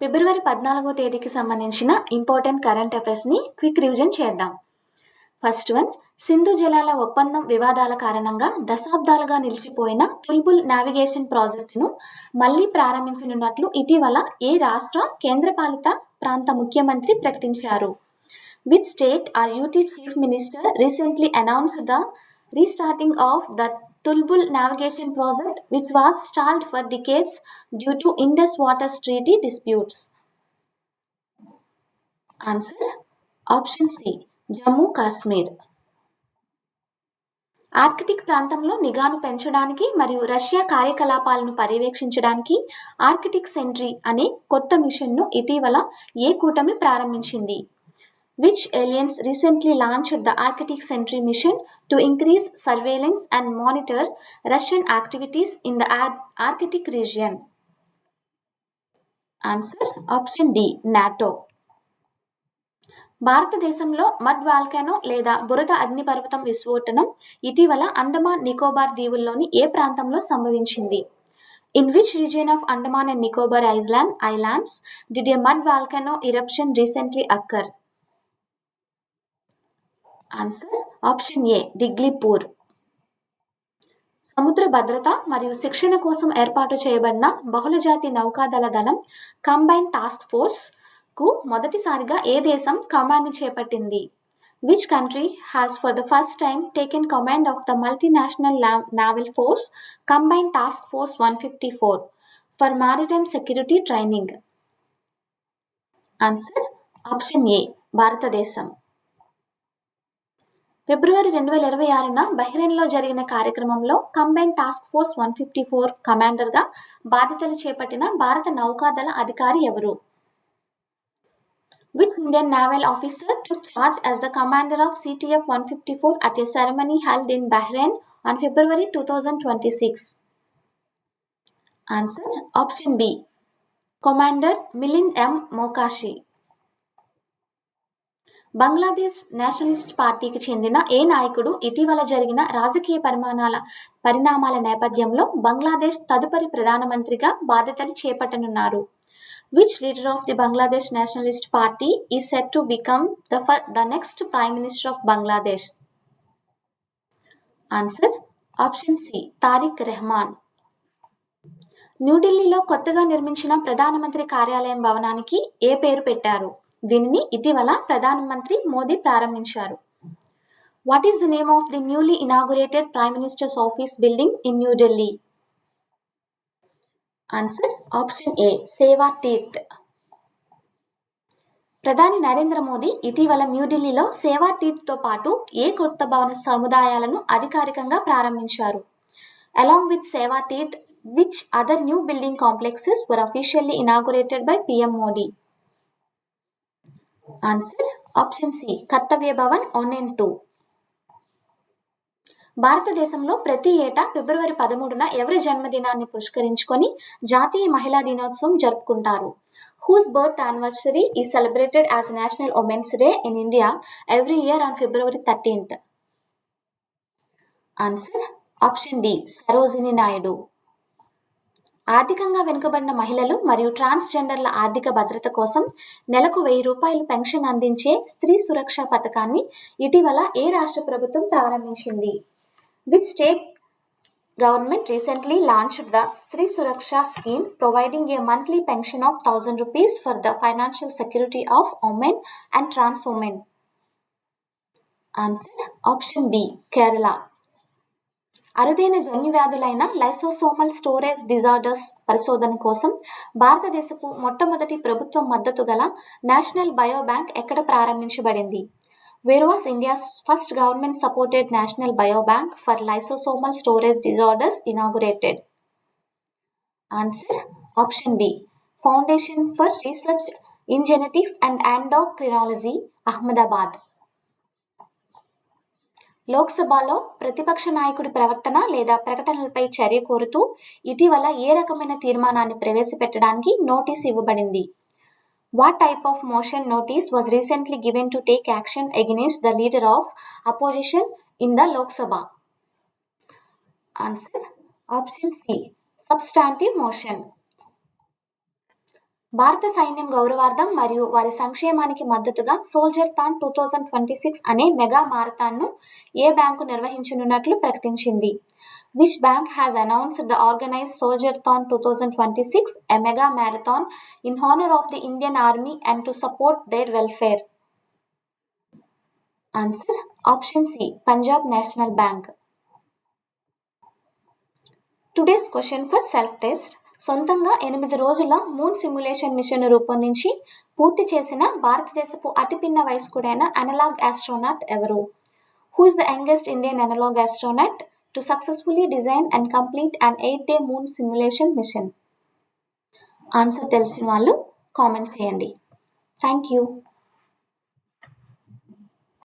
ఫిబ్రవరి 14వ తేదీకి సంబంధించిన important current అఫైర్స్ని quick revision చేద్దాం. ఫస్ట్ వన్, సింధు జలాల ఒప్పందం వివాదాల కారణంగా దశాబ్దాలుగా నిలిచిపోయిన తుల్బుల్ నావిగేషన్ ప్రాజెక్టును మళ్లీ ప్రారంభించనున్నట్లు ఇటీవల ఏ రాష్ట్ర కేంద్రపాలిత ప్రాంత ముఖ్యమంత్రి ప్రకటించారు? Which state or UT chief minister recently announced the restarting of the Tulbul navigation project, which was stalled for decades due to Indus Waters Treaty disputes? Answer option C, Jammu Kashmir. Arctic ప్రాంతంలో నిఘాను పెంచడానికి మరియు Russia కార్యకలాపాలను పర్యవేక్షించడానికి Arctic sentry అనే కొత్త మిషన్ను ఇటీవల ఏ కూటమి ప్రారంభించింది? Which aliens recently launched the Arctic Sentry mission to increase surveillance and monitor Russian activities in the Arctic region? Answer option D, NATO. భారతదేశంలో మడ్ వాల్కానో లేదా బురద అగ్నిపర్వతం విస్ఫోటనం ఇటీవల అండమాన్ నికోబార్ దీవుల్లోని ఏ ప్రాంతంలో సంభవించింది? In which region of Andaman and Nicobar Islands did a mud volcano eruption recently occur? Answer option A, Diglipur. సముద్ర భద్రత మరియు శిక్షణ కోసం ఏర్పాటు చేయబడిన బహుళజాతి నౌకాదళ దళం కంబైన్డ్ టాస్క్ ఫోర్స్ కు మొదటిసారిగా ఏ దేశం కమాండ్ చేపట్టింది? Which country has for the first time taken command of the multinational naval force combined task force 154 for maritime security training? Answer option A, భారతదేశం. ఫిబ్రవరి 2026న బహ్రెయిన్లో జరిగిన కార్యక్రమంలో కంబైన్డ్ టాస్క్ ఫోర్స్ 154 కమాండర్గా బాధ్యతలు చేపట్టిన భారత నౌకాదళ అధికారి ఎవరు? Which Indian naval officer took charge as the commander of CTF 154 at a ceremony held in Bahrain on February 2026? Answer option B, Commander Milind M. Mokashi. Bangladesh Nationalist పార్టీకి చెందిన ఏ నాయకుడు ఇటీవల జరిగిన రాజకీయ పరిణామాల నేపథ్యంలో బంగ్లాదేశ్ తదుపరి ప్రధానమంత్రిగా బాధ్యతలు చేపట్టనున్నారు? Which leader of the Bangladesh nationalist party is set to become the next prime minister of Bangladesh? Answer option C, Tarique Rahman. న్యూఢిల్లీలో కొత్తగా నిర్మించిన ప్రధానమంత్రి కార్యాలయం భవనానికి ఏ పేరు పెట్టారు? దీనిని ఇటీవల ప్రధానమంత్రి మోదీ ప్రారంభించారు. What is the name of the newly inaugurated prime ministers office building in New Delhi? Answer option ఏ, సేవా తీర్థ్. ప్రధాని నరేంద్ర మోదీ ఇటీవల న్యూఢిల్లీలో సేవా తీర్థ్తో పాటు ఏ కొత్త భవన సముదాయాలను అధికారికంగా ప్రారంభించారు? Along with Seva Tirth, which other new building complexes were officially inaugurated by PM Modi? Answer option C, Kartavya Bhavan 1 and 2. భారతదేశంలో ప్రతి ఏటా ఫిబ్రవరి 13న ఎవరి జన్మదినాన్ని పురస్కరించుకొని జాతీయ మహిళా దినోత్సవం జరుపుకుంటారు? Whose birth anniversary is celebrated as national women's day in India every year on February 13th? Answer option D, Sarojini Naidu. ఆర్థికంగా వెనుకబడిన మహిళలు మరియు ట్రాన్స్జెండర్ల ఆర్థిక భద్రత కోసం నెలకు ₹1000 పెన్షన్ అందించే స్త్రీ సురక్ష పథకాన్ని ఇటీవల ఏ రాష్ట్ర ప్రభుత్వం ప్రారంభించింది? Which state government recently launched the Stree Suraksha scheme providing a monthly pension of ₹1000 for the financial security of women and trans women? Answer option B, Kerala. అరుదైన జన్యు వ్యాధులైన లైసోసోమల్ స్టోరేజ్ డిజార్డర్స్ పరిశోధన కోసం భారతదేశపు మొట్టమొదటి ప్రభుత్వ మద్దతు గల నేషనల్ బయోబ్యాంక్ ఎక్కడ ప్రారంభించబడింది? Where was India's first government supported national biobank for lysosomal storage disorders inaugurated? Answer option B, foundation for research in genetics and endocrinology, Ahmedabad. లోక్సభలో ప్రతిపక్ష నాయకుడి ప్రవర్తన లేదా ప్రకటనలపై చర్య కోరుతూ ఇటీవల ఏ రకమైన తీర్మానాన్ని ప్రవేశపెట్టడానికి నోటీస్ ఇవ్వబడింది? What type of motion notice was recently given to take action against the leader of opposition in the Lok Sabha? Answer option C, substantive motion. భారత సైన్యం గౌరవార్థం మరియు వారి సంక్షేమానికి మద్దతుగా సోల్జర్థాన్ 2026 అనే మెగా మారథాన్ను ఏ బ్యాంకు నిర్వహించనున్నట్లు ప్రకటించింది? Which bank has announced the organized Soldierthon 2026, a mega marathon in honor of the Indian Army and to support their welfare? Answer option C, Punjab National Bank. Today's question for self test. సొంతంగా 8 రోజుల moon simulation మిషన్ను రూపొందించి పూర్తి చేసిన భారతదేశపు అతిపిన్న వయస్కుడైన analog astronaut ఎవరు? Who is the youngest Indian analog astronaut to successfully design and complete an 8-day moon simulation mission? Answer తెలిసిన వాళ్ళు కామెంట్ చేయండి. Thank you.